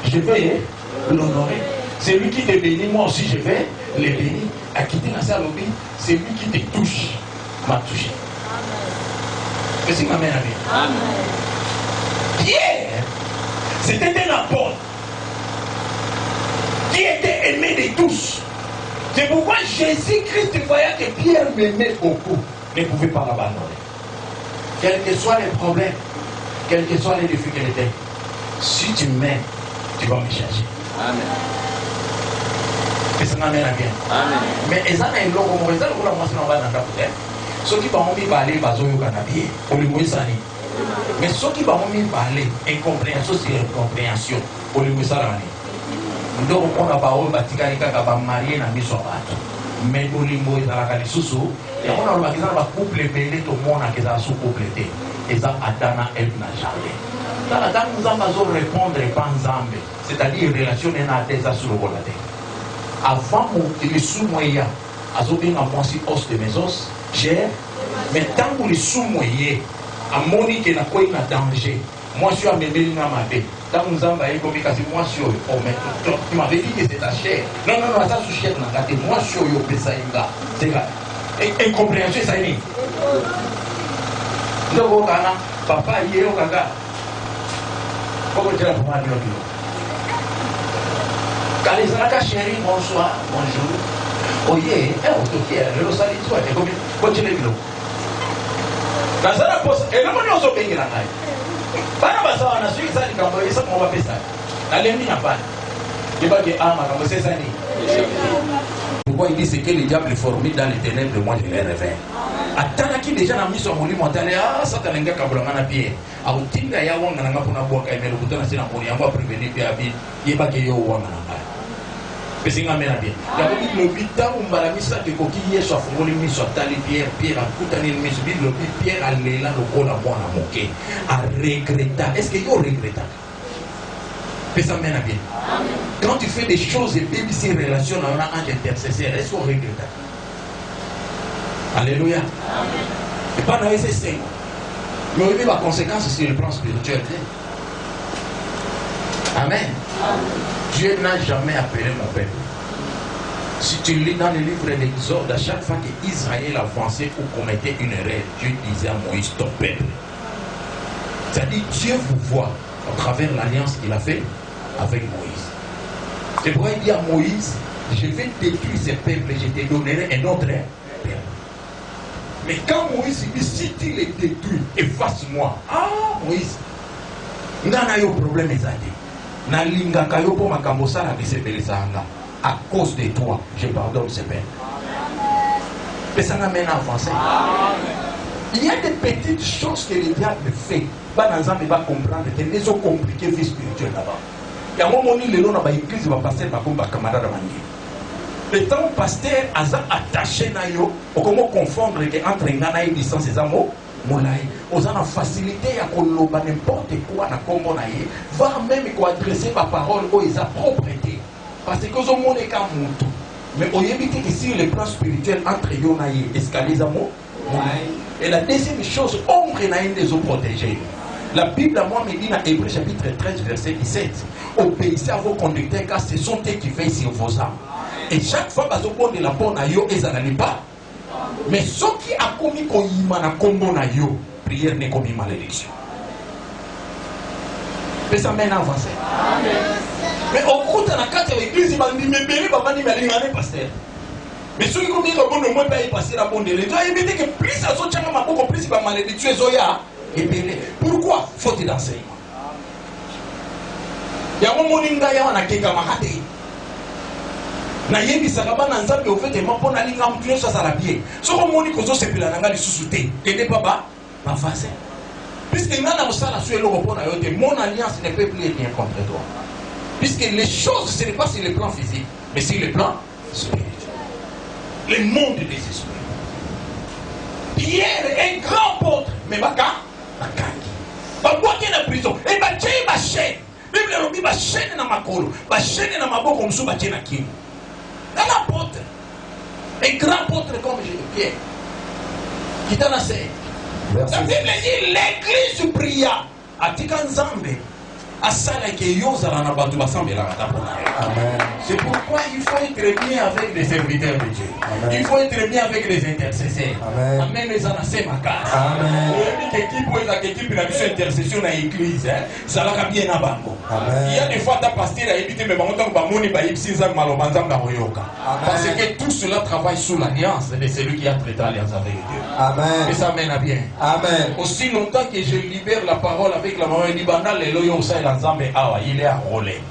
je vais l'honorer. Celui qui te bénit, moi aussi je vais les bénir. À quitter la salle, c'est lui qui te touche, m'a touché. Qu'est-ce qui m'amène à bien? Pierre, c'était un apôtre qui était aimé de tous. C'est pourquoi Jésus-Christ voyait que Pierre m'aimait beaucoup, ne pouvait pas l'abandonner. Quels que soient les problèmes, quelles que soient les difficultés, si tu m'aimes, tu vas me chercher. Amen. Que ça m'amène à bien. Amen. Mais ils ont un logo, ils ont un logo, ceux qui vont me parler, ils vont me parler. Mais ceux qui vont me parler, incompréhension, c'est incompréhension. Pour le Moussalani. Donc, on a pas eu Batikani qui va marier dans les soirs. Mais pour les mots, ils ont la sous. Et on a un couple belé, tout le monde a des sous-couplés. Et ça, Adana, elle n'a jamais. Dans la dame, nous avons répondre pas ensemble. C'est-à-dire, relation n'est pas sur le volet. Avant les sous-moyens, azobenga mwasi os de mes os, cher, mais tant que les sous-moyens, à Monique na quoi na danger, moi je suis à memeli na mabe. Tant que nous avons comme kasi moi je suis oh mais tu m'avais dit que c'est ta chair. Non non non, ça sous chair na gâté, moi je suis yo pesa inga. C'est vrai. Incompréhension ça ni. Ndoko kana papa yeo kaka. Comment tu as pour moi dire quand les gens chérie, bonsoir, bonjour. Oye, le rosali, tu vois, comment tu l'as vu? Dans la poste, et le monde au pays, pas de ça, on a su que ça, ça, on va faire ça. Allez, il n'y a pas. Il va dire, ah, ma c'est ça. Pourquoi il dit c'est que le diable est formé dans les ténèbres, moi je les réveille. Attends, qui déjà n'a mis son monument montagne, ah, ça t'a l'enga kabrangana pied. A outinga ya wanga n'a pas boire quand même le bouton, c'est la monia, on va prévenir puis à vie, il va qu'il y ait wanga. Mais c'est un bien. Il y a le bitan où Malamisa de coquille soit fourni, soit talé pierre, pierre à coutaner, mais celui le pierre à l'élan, le col à moi à moquer, à regretter. Est-ce qu'il y a regrettant? Mais ça mène à bien. Quand tu fais des choses et même si relation on a un intercesseur, est-ce qu'on regrette? Alléluia. Et pas dans les essais. Mais on a la conséquence sur le plan spirituel. Amen. Dieu n'a jamais appelé mon peuple. Si tu lis dans le livre de l'Exode, à chaque fois qu'Israël avançait ou commettait une erreur, Dieu disait à Moïse, ton peuple. C'est-à-dire, Dieu vous voit à travers l'alliance qu'il a fait avec Moïse. C'est pourquoi il dit à Moïse, je vais détruire ce peuple et je te donnerai un autre peuple. Mais quand Moïse dit, si tu les détruis, efface-moi. Ah, Moïse, il y a un problème, les amis. À cause de toi, je pardonne ce père. Mais ça n'amène à avancer. Il y a des petites choses que le diable fait. Il va comprendre que les autres compliqués vie spirituelle là-bas. Il y a un moment où les gens dans l'église vont passer par les camarades. Le temps où pasteur a attaché na yo, comment confondre entre ngana et distance et amours. Aux gens facilité à koloba n'importe quoi na kombo na ye va même adresser ma parole aux sa propreté parce que zo monde ka mutu mais on évite que sur le plan spirituel entre yo na ye escalier amour et la deuxième chose ombre na une des eaux protégées. La Bible à moi me dit dans Hébreux chapitre 13 verset 17 obéissez à vos conducteurs car ce sont eux qui veillent sur vos âmes et chaque fois bazo de la bonne na yo ezalani pas. Mais ce qui a commis qu'on y m'a combo na yo, prière n'est commis malédiction. Mais ça mène à avancer. Mais au cours de la carte de l'église, il m'a dit, mais béni, papa, il m'a dit, pasteur. Mais ceux qui ont mis le bon de moi, ils passent la bonne de l'église. Il m'a dit que plus ça saute, plus il va malédiction, Zoya. Et béni. Pourquoi? Faute d'enseignement. Il y a un moment où il y a un camarade. Na yebi sakaba na nzambe ofetement pour na linga mtu ça ça la bien so ko moni ko zo sepela nanga lisusuté et ne pas face puisque ngana mosala sur le repos na yote mon alliance ne peut plus être contre toi puisque les choses ce n'est pas sur le plan physique mais sur le plan spirituel le monde des esprits. Pierre est un grand apôtre mais baka bakwa qui est en prison et ba tché ba chaîne Bible lobi ba chaîne na makolo ba chaîne na maboko msu ba tché na kimo. Un apôtre, un grand apôtre comme Pierre, qui t'en a fait. La Bible dit l'église pria à Tikanzambe, à Salake Yozara Nabatu Basambe la Amen. C'est pourquoi il faut être bien avec les serviteurs de Dieu. Amen. Il faut être bien avec les intercesseurs. Amen. Amen. Les anasés makas. Amen. L'équipe la mission intercession à l'église, ça va bien à Bango. Il y a des fois ta pasteur a évité mais bon tant que Bamoni Baïpsinzak Malobanzam Baroyoka. Parce que tout cela travaille sous l'alliance de celui qui a traité l'alliance avec Dieu. Amen. Et ça mène à bien. Amen. Aussi longtemps que je libère la parole avec la maman Libana, les loyaux ça il est enrôlé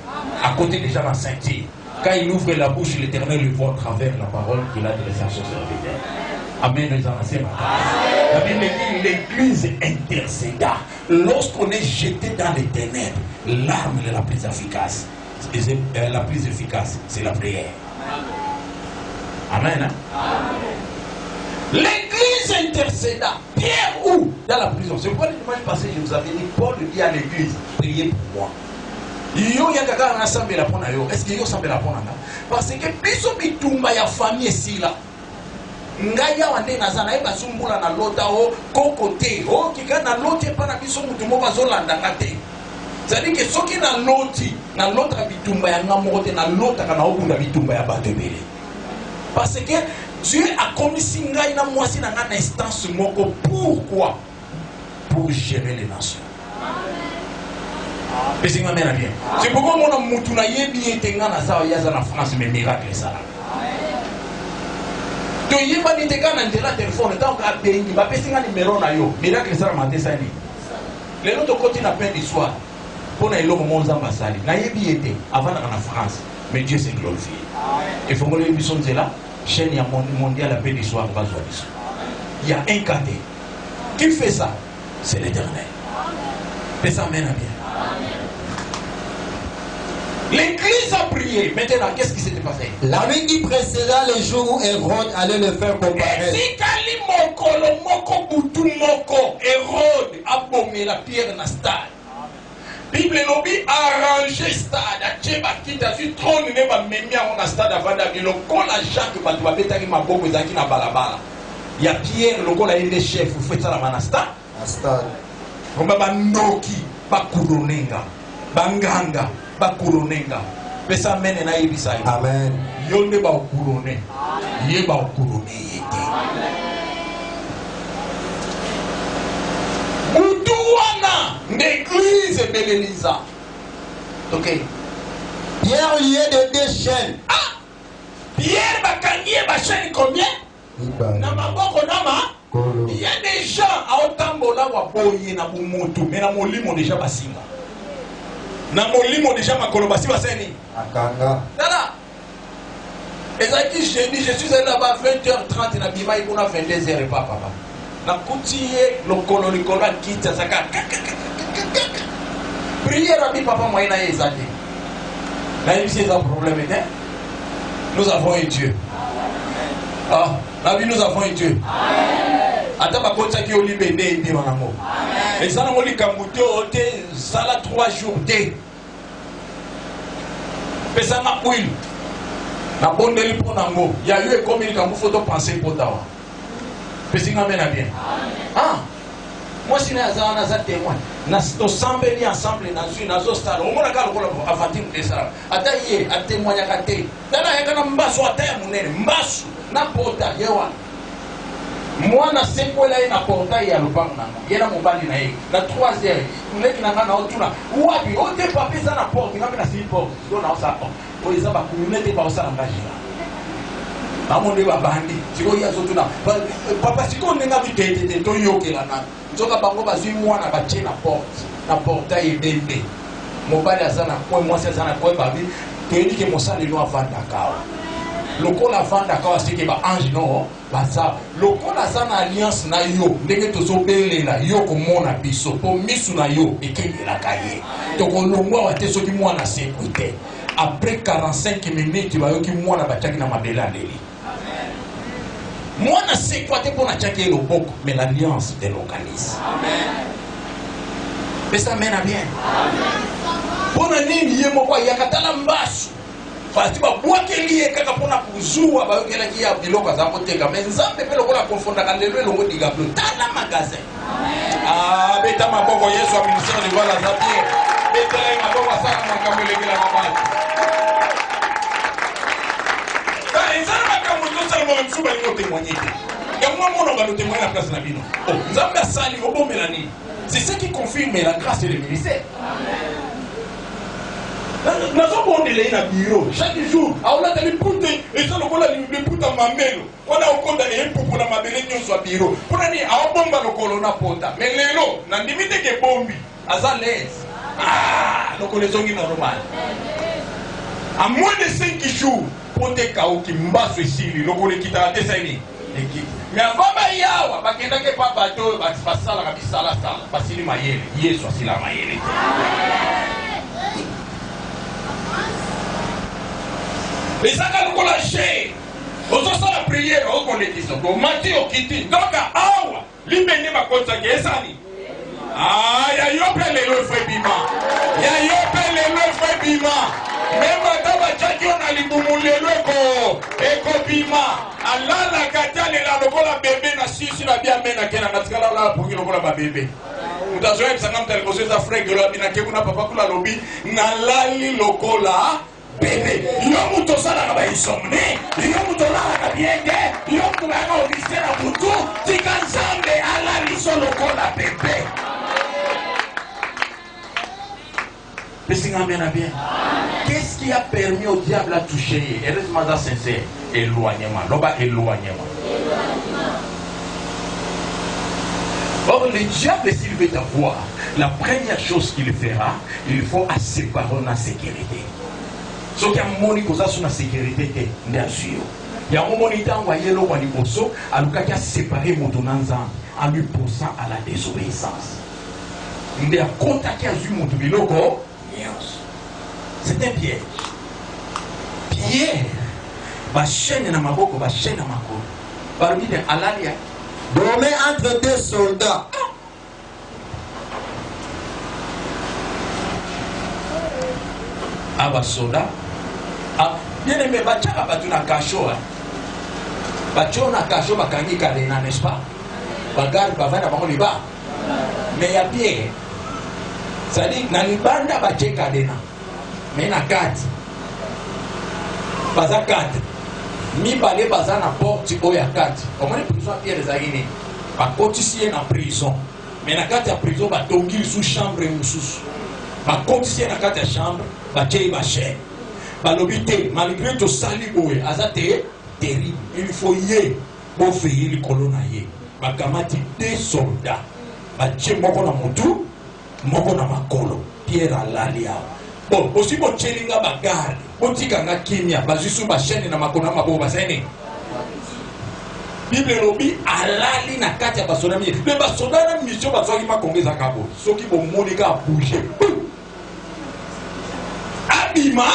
à côté des gens dans Saint-Yves. Quand il ouvre la bouche, l'Éternel le voit à travers la parole qu'il a adressée à son serviteur. Amen. La Bible dit l'église intercéda. Lorsqu'on est jeté dans les ténèbres, l'arme est la plus efficace. La plus efficace, c'est la prière. Amen. L'église intercéda. Pierre où? Dans la prison. C'est pourquoi le dimanche passé, je vous avais dit, Paul dit à l'église, priez pour moi. Yo ya kaka na sambela pona yo. Est-ce que yo sambela pona nga? Parce que biso bitumba ya famille sila. Ngaya wande nazana eba zumbula na lota o kokote. O kika na lote pa na biso mutu mo bazolanda ngate. C'est-à-dire que soki na loti na lota bitumba ya ngamote na lota kana okunda bitumba ya bato ebele. Parce que Dieu a commis singa ina mwasi na ngana instance moko. Pourquoi? Pour gérer les nations. C'est pourquoi mon moutou na yebi etenga na sa yaza na France mais miracle ça. To yeba ni teka na ndela téléphone tant ka bengi ba pesinga numéro na yo miracle ça matin ça ni. Les autres côté na peine d'histoire. Pour na eloko monza mbasali. Na yebi ete avant na France mais Dieu s'est glorifié. Et faut que les bisons là chaîne ya mondial la paix d'histoire va jouer. Il y a un cadet. Qui fait ça? C'est l'Éternel. Mais ça mène à bien. L'église a prié. Maintenant, qu'est-ce qui s'était passé? La nuit qui précéda le jour où Hérode allait le faire comparaître. Hérode a bombé la pierre dans le stade. Bible lobby a arrangé stade. A tcheba kita sur trône ne va même à stade avant d'abilo. Quand la Jacques va te battre ma bombe zaki na balabala. Il y a Pierre le col a été chef. Vous faites ça la manasta. Stade. On va bandoki, bakuronenga, banganga. Bakuronenga pesa mene na yebisa yo amen yonde ba okurone ye ba okurone yete butuana l'église beleliza. OK, Pierre lié de deux chaînes. Ah, Pierre bakangie ba chaîne combien? Na maboko nama il y a des gens à otambola wa boye na bumoto mais na molimo déjà basinga na molimo déjà makolobasi baseni akanga dala ezaki je suis allé là-bas 20h30 na bima ikuna 22h pas papa na kutiye lokolo likolo kita saka prière abi papa moyen na ezaki na ici c'est un problème hein. Nous avons un Dieu. Ah, la vie nous avons un Dieu. Ata bakota ki olibende inde manamo. Et ça na likambuto ote sala 3 jours de. Pesa na huile. Na bondeli ponango. Ya eu comme il kambu photo penser potawa. Pesi ngamena bien. Ah. Moi si na za témoin. Na to sambeli ensemble na zui na zo star. O mona kala kola avanti mtesa. Ata ye a témoigner kate. Dana yakana mbaso ata ya munene mbaso na pota yewa. Moi na sekwela na portail ya lupango na yena mobali na ye na 3h muleki na ngana otuna wapi ote papi za na porte ngami na si porte do na osa po eza ba communauté ba osa ngajira amonde ba bandi siko ya zotuna papa siko nenga bitete to yokela na nzoka bango bazwi mwana ba na porte na portail ebembe mobali azana kwa mwasi azana kwa babi to yiki mosali no avanda kawa lokola vanda kawa sike ba ange no baza lokola sana alliance na yo ndenge tozobelela yo komona biso po misu na yo ekendela kaye tokolongwa wate soki mwana sécurité après 45 minutes bayoki mwana batiaki na mabele aleli mwana sécurité pona tiaki loboko mais l'alliance délocalise amen mais ça mène à bien amen pona nini ye moko yakatala mbasu parce que boakeli kaka pona kuzua bayokela ki ya biloko za koteka mais nzambe pe lokola konfonda ka lelo longo digablo tala magasin ah beta maboko Yesu a ministère de voilà za bien beta maboko sana makamele bila mabati ba nzambe makamelo sana mo msuba ni témoigner ya moi mon va nous témoigner la place na bino oh nzambe asali obomela ni c'est ce qui confirme la grâce et le ministère amen. Nous avons des na bureau chaque jour. On a des poutres et ça le cola les poutres à mamelo. On a au compte des pour la mabele nyo sur bureau. Pour aller à bomba le colonna pota. Mais lelo na limite que bombi azalaise. Ah, le colezongi normal. À moins de 5 jours pour te kao qui mbasso ici le col qui t'a dessiné. Mais avant yawa bakenda ke papa to basala kabisa la sala. Basili mayele. Yesu asila mayele. Mais ça quand on lâché, on se sent la prière, on connaît qui sont. Donc Matthieu qui dit, donc awa, libéné ma compte ça qui est sali. Ah, ya yo pe lelo fwe bima. Ya yo pe lelo fwe bima. Même ata bachaki ona libumu lelo eko bima. Alala katale la lokola bébé na sisi na bia mena kena natikala la pungi lokola ba bébé. Mutazoe msanga mtalikoze za frege lo bina kekuna papa kula lobi na lali lokola bébé. Yo muto sala na ba insomne. Yo muto la na bienge. Yo muto la na obisera butu. Tikanzambe ala liso lokola bébé. Qu'est-ce qui a permis au diable à toucher? Heureusement, c'est sincère. Éloignement. Loba éloignement. Or, le diable, s'il veut t'avoir, la première chose qu'il fera, il faut séparer la sécurité. Ce qui a moni cause sur la sécurité, c'est sûr. Il y a un moment où il a envoyé le roi du Bosso, alors qu'il a séparé mon en lui poussant à la désobéissance. Il a contacté à Zu Moutoubiloko. C'est un piège. Pierre, ma chaîne na maboko, ma chaîne na mako. Parmi les alalia. Dormait entre deux soldats. Ah, soldats. Ah, bien aimé, bachaka batuna kacho. Bachona kacho bakangi kadena, n'est-ce pas? Bagarde, bavana bakoliba. Mais il y a Pierre. C'est-à-dire, na libanda bache kadena. Mais na kati. Baza kati. Mi balé baza na porte oya kati. Comment les prisons Pierre Zagini? Ba kotisie na prison. Mais na kati ya prison ba tongi sous chambre mususu. Ba kotisie na kati ya chambre bache ba chaîne. Ba lobité malgré tout sali boye azate terrible. Il faut y bo faire le colonaye. Ba kamati des soldats. Bache moko na mutu, moko na makolo. Pierre alalia. Bon, aussi bon chelinga bagarre. Bon tikanga kimia, bazusu ba chaîne na makona mabo basene. Bible lobi alali na kati ya basonami. Le basonami na mission bazoki makongeza kabo. Soki bo monika bouger. Abima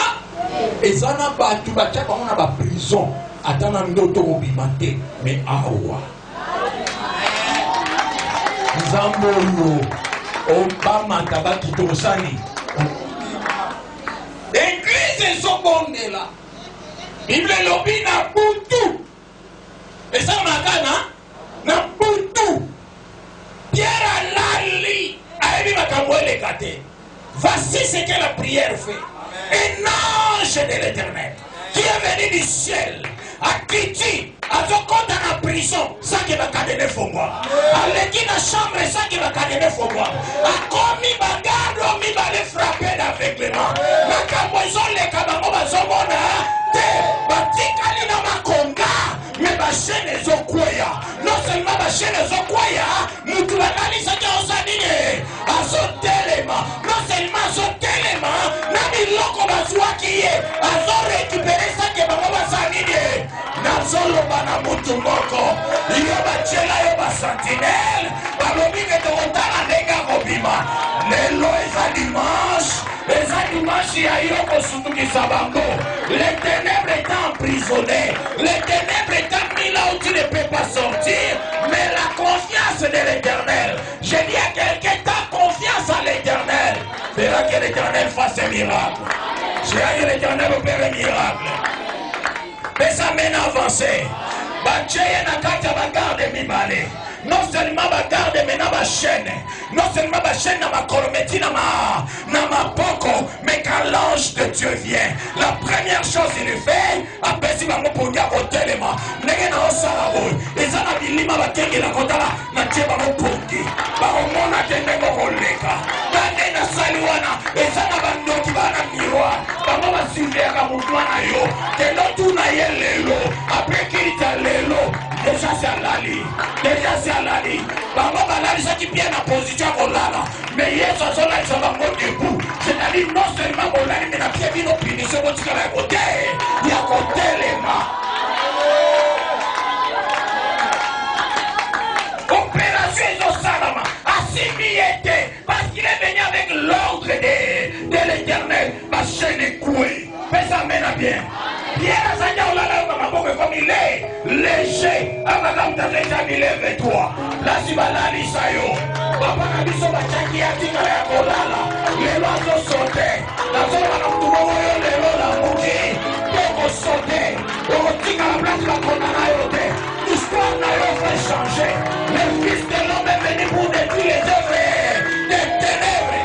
ezana batu bacha ba na ba prison. Atana ndoto obimate mais awa. Nzambo Obama tabaki tosani. Église sobonde là. Bible lobi na butu. Et ça makana na butu. Pierre lali aibi makamwele kate. Voici ce que la prière fait. Un ange de l'Éternel qui est venu du ciel à Kiti, à son compte dans la prison, sans qu'il va cadrer pour moi. À l'équipe de la chambre, sans qu'il va cadrer pour moi. À commis bagarre, mi va les frapper d'aveuglement. Ma camoison, les cabamons, ma zomona, te batikali na makonga, mais ma chaîne est au koya. Non seulement ma chaîne est au koya, nous tu vas aller ça qui est au sanine, à son téléma. Non seulement son téléma, n'a mis l'eau qui est, à son récupérer ça qui est ma maman sanine. Nazolo bana mutu moko yoba chela yoba sentinelle balobi que te ontala ndenga kobima lelo eza dimanche ya yoko sutukisa bango. Les ténèbres étant emprisonnées, les ténèbres étant mis là où tu ne peux pas sortir, mais la confiance de l'Éternel, je dis à quelqu'un, ta confiance à l'Éternel verra que l'Éternel fasse un miracle. Je dis que l'Éternel opère un miracle. Mais ça mène à avancer. Bacheye na kati ya bagarde mibale. Non seulement bagarde mais na ba chaîne. Non seulement ba chaîne na ma kolometi na ma poko, mais quand l'ange de Dieu vient, la première chose il fait, apesi bango pongia kotelema. Ndenge na osala boy. Eza na bilima bakenge la kotala na tie bango pongi. Ba omona tende koleka. Bande na saliwana, eza na bandoki bana miroir. Bango basiveka mutwana yo. Tendo tuna ye lelo. Après qu'il t'a lelo, déjà c'est à l'ali. Bango balali ça qui bien en position pour lala. Mais hier ça sont là ils sont bango debout. C'est-à-dire non seulement pour lali mais la pied vino punition pour tirer à côté. Il y a côté les mains. Opération Salama assimilé parce qu'il est venu avec l'ordre de l'Éternel. Ma chaîne est couée. Fais ça maintenant bien. Pierre Azania Olala Maboko comme il est léger. Amadame t'as déjà mis lève toi. La Sibala Lisayo. Papa Nabiso Bachai ozoloba na mutu moko yo lelo na moki okosote okotika la place bakona na yo te. L'histoire na yo va changer. Le fils de l'homme est venu pour détruire les œuvres des ténèbres.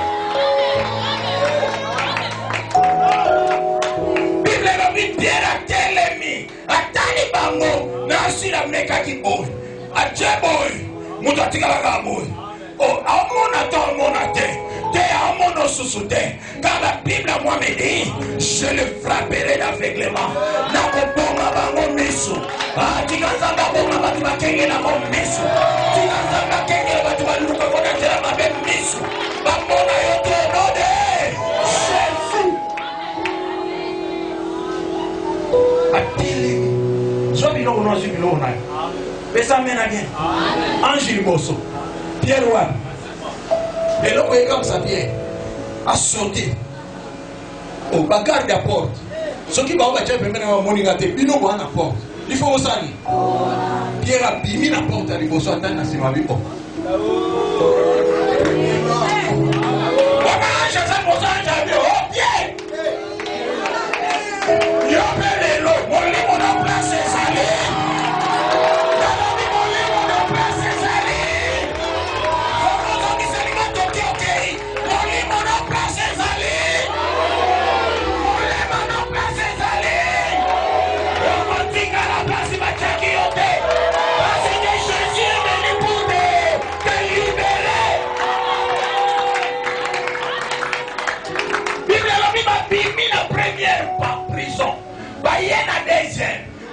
Bible elobi Pierre atelemi atali bango na asila mekaki boy atie boy mutu atikalaka boy aomona to omona te aomona osusu te car la Bible moi me dit je le frapperai d'aveuglement nakobonga bango miso tika nzambe abonga bato bakengelako miso tika nzambe akengela bato baluka kodatela mabe miso bamona yo to node Jésus atelemi so biloko no azwi biloko na yo pesa mena bien ange liboso Pierre wana eloko ekamisa Pierre asote bagarde ya porte soki bao batia pembeni bamoninga te bino wana porte ifo osali Pierre abimi na porte ya liboso atani na nsima bibo wamaange aza mosanja bio Pierre yo mpe lelo molimo na place ezali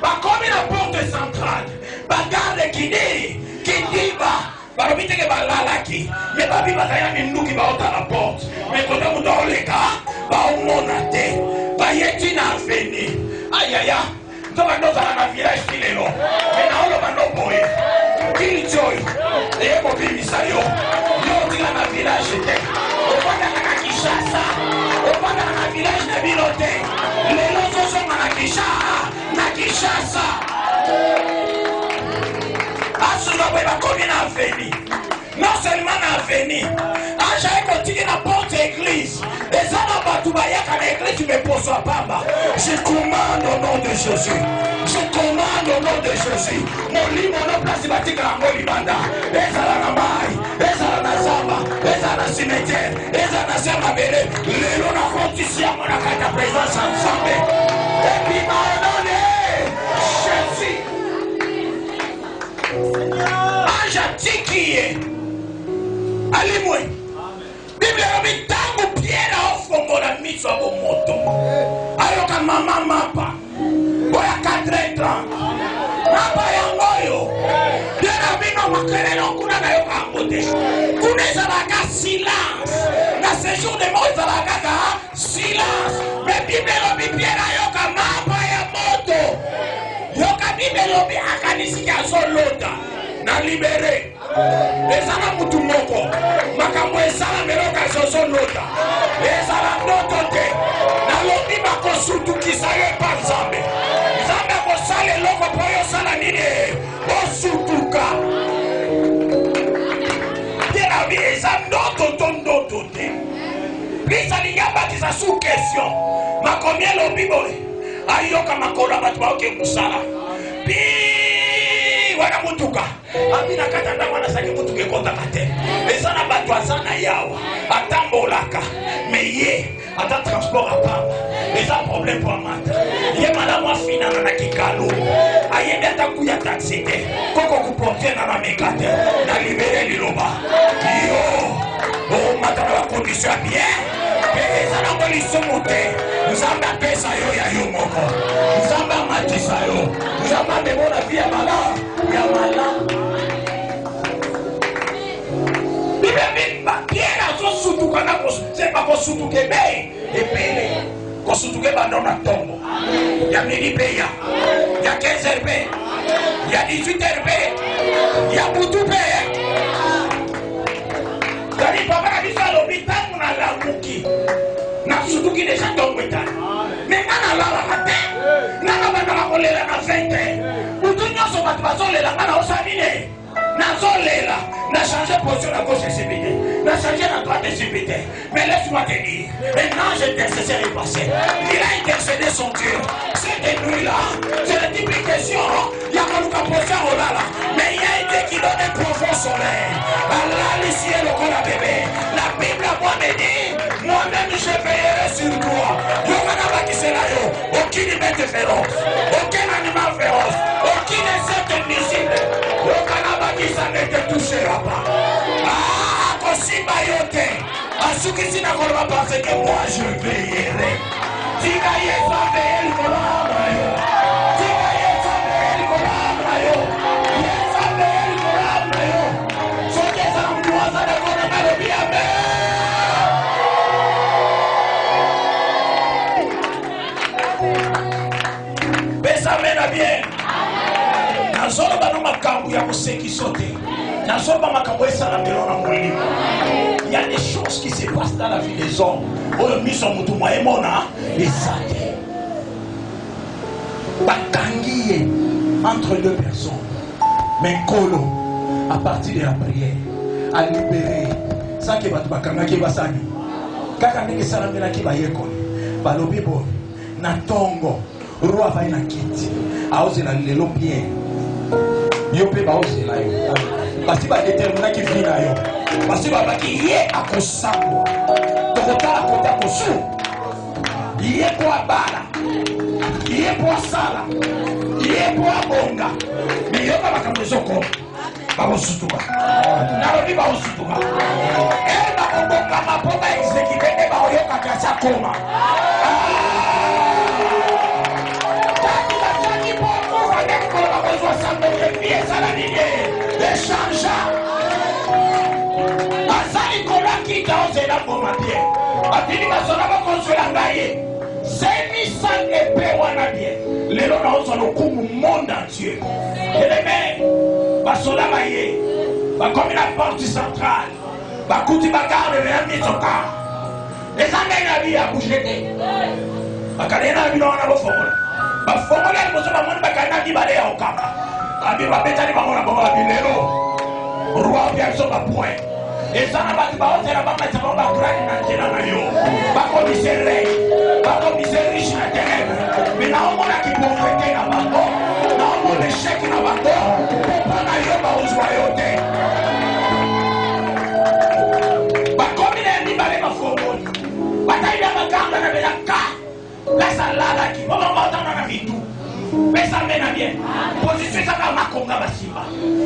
bakomi na porte centrale bagarde kidiba balobi teke balalaki me babi bazali na minduki baota na porte me kote mutu aoleka baomona te bayeti na aveni ayaya nto bando ozala na village ti lelo me naoloba ndo boye kiljoy eye kobimisa yo otika na village te ofandaka na Kinshasa ofandaka na village na bino te lelo ozozonga na Kinshasa asuka boye bakomi na aveni non seulement na aveni ange ekotiki na porte église eza na bato bayaka na église meposo ya pamba. Je commande au nom de Jésus, je commande au nom de Jésus molimo no place batika yango libanda ezala na mai ezala na zamba ezala na cimetière ezala na se mabele lelo na kotisi yango na kati ya présence ya Nzambe ebima onone Jésus ange atiki ye alimwe Bible elobi ntango Pierre aofongola miso ya bomoto ayoka mama mapa boya 4h30 mapa yango oyo Pierre abino makelelo kuna nayoka yango te kuna ezalaka silence na séjour de mort ezalaka kaka silence mais Bible elobi Pierre ayoka mapa ya moto yoka Bible elobi akanisiki azolota na libere ezala mutu moko makambo ezala meloka ezozolota ezala ndoto te nalobi bakosutukisa yo epa Nzambe Nzambe akosala eloko mpo yosala nini osutuka telabi eza ndoto to ndoto te Kristo alingi abakisa sous question makomi elobi boye ayoka makolo ya bato baoke mosala wana mutuka abina kata ndako anasaki mutuka ekotaka te eza na bato aza na yawa atambolaka me ye ata transport apamba eza problème po amata ye malamu afinana na kikalu ayebi ata kuya taxi te koko kuporte na nameka te na libere liloba yo omata na bakondisio ya bien pe eza nango lisumu te Nzambe apesa yo ya yo moko Nzambe amatisa yo Nzambe amemona vi ya malamu Bibemba Pierre azosutuka na kosutuka ebele kosutuka bando na ntongo ya midi pe ya 15h pe ya 18h pe ya butu pe Kali papa na biso alobi ntango na lamuki na sutuki deja ntongo etali me nga nalalaka te nga na bandaka kolela na 20h butu nyonso bato bazolela nga na osamine nazolela na changer position na gauche esebile na changer na droite précipité. Mais laisse-moi te dire, un ange intercesseur est passé. Il a intercédé son Dieu. Cette nuit-là, c'est la type de question. Il y a un capotin au là. Mais il y a un Dieu qui donne un profond soleil. Allah, le ciel, le corps à bébé. La Bible à moi me dit, moi-même je veillerai sur toi. Aucune bête féroce, aucun animal féroce, aucun insecte nuisible. Le Canada qui ça ne te touchera pas. Ah, Kosima Yote. À ce qui s'y n'a pas pensé que moi je veillerai. Tigaye Fabel Kolamayo. Tigaye Fabel Kolamayo. Yes, Fabel Kolamayo. So que ça nous doit ça de Kolamayo bien. Amena bien. Nazolo bano makambu ya koseki sote. Nazolo ba makambu esala mbelo na molimo. Il y a des choses qui se passent dans la vie des hommes. Oyo miso mutu mwa emona esate. Bakangiye entre deux personnes. Mais Kolo à partir de la prière a libéré ça que batu bakanga ki basani. Kaka ndenge sala mbela ki bayeko. Balobi boy na tongo. Roi va na kiti aoze la lelo bien yo pe ba oze la yo basi ba déterminer ki vina yo basi ba ki ye akosangwa to kotala kota kosu ye kwa bala ye kwa sala ye kwa bonga mais yo ba kamezoko ba osutuka na robi ba osutuka e ba bonga ma poba exécuter e ba oyoka kasa koma monde entier. Et les mecs, comme la porte centrale, les amis à bouger. Et ça n'a pas de parole, c'est la bande de la riche à terre. Mais là, on a qui peut fêter la bande. Là, on a l'échec la bande. On a aux royautés. Comme il est libéré ma formule. Bataille à ma carte, on avait la carte. La salade qui va m'entendre dans la vie tout. Mais ça mène à bien. Position ça dans ma conga basimba.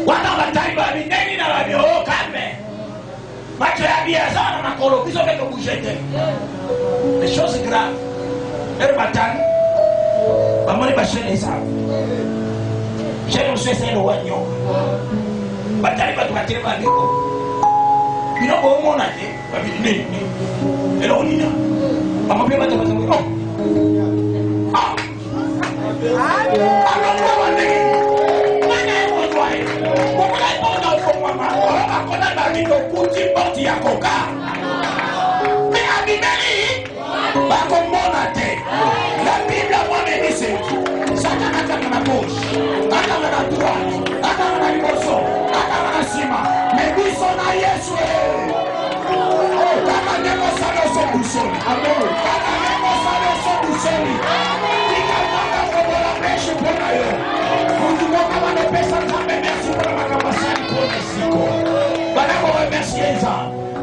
Wanda bataille va venir dans la vie. Oh, calme. Les choses graves. Elle m'attend. Maman est chez les arbres. J'ai le souhait de l'oignon. Bataille va te battre ma vie. Il n'a pas au monde à dire. Et là on y a. Maman peut battre ma vie. Ah. Alors on va dire. Mais Abimeli, la Bible a moi dit c'est Satan a dans la gauche, a dans la droite, a dans la gauche, a dans la cima. Mais lui son Yesu. Kaka nemo salo so busoni. Amen. Kaka nemo salo so busoni. Nikamanga kwa la pêche pour yo. Mungu kama na pesa zambe merci pour la makabasani pour Mexico.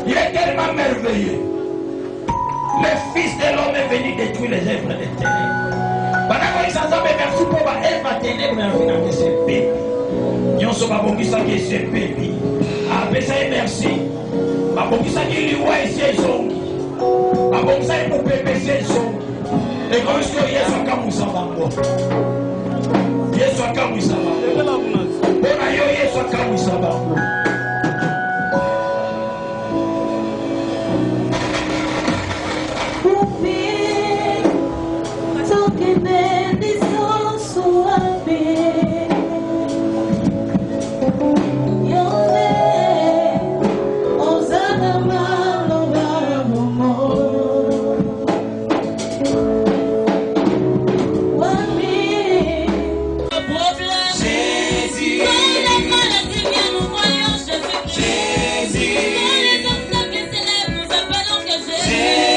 Il est tellement merveilleux. Le Fils de l'homme est venu détruire les œuvres des ténèbres. Pendant que ça merci pour la œuvre des ténèbres, mais on a fait bébé. Nous sommes qui ça qui est bébé. Après ça, merci. Pour ça qui lui voit ici, ils sont. Pour ça, pour bébé, ils sont. Et quand je suis là, ils sont comme ça. Ils sont comme ça.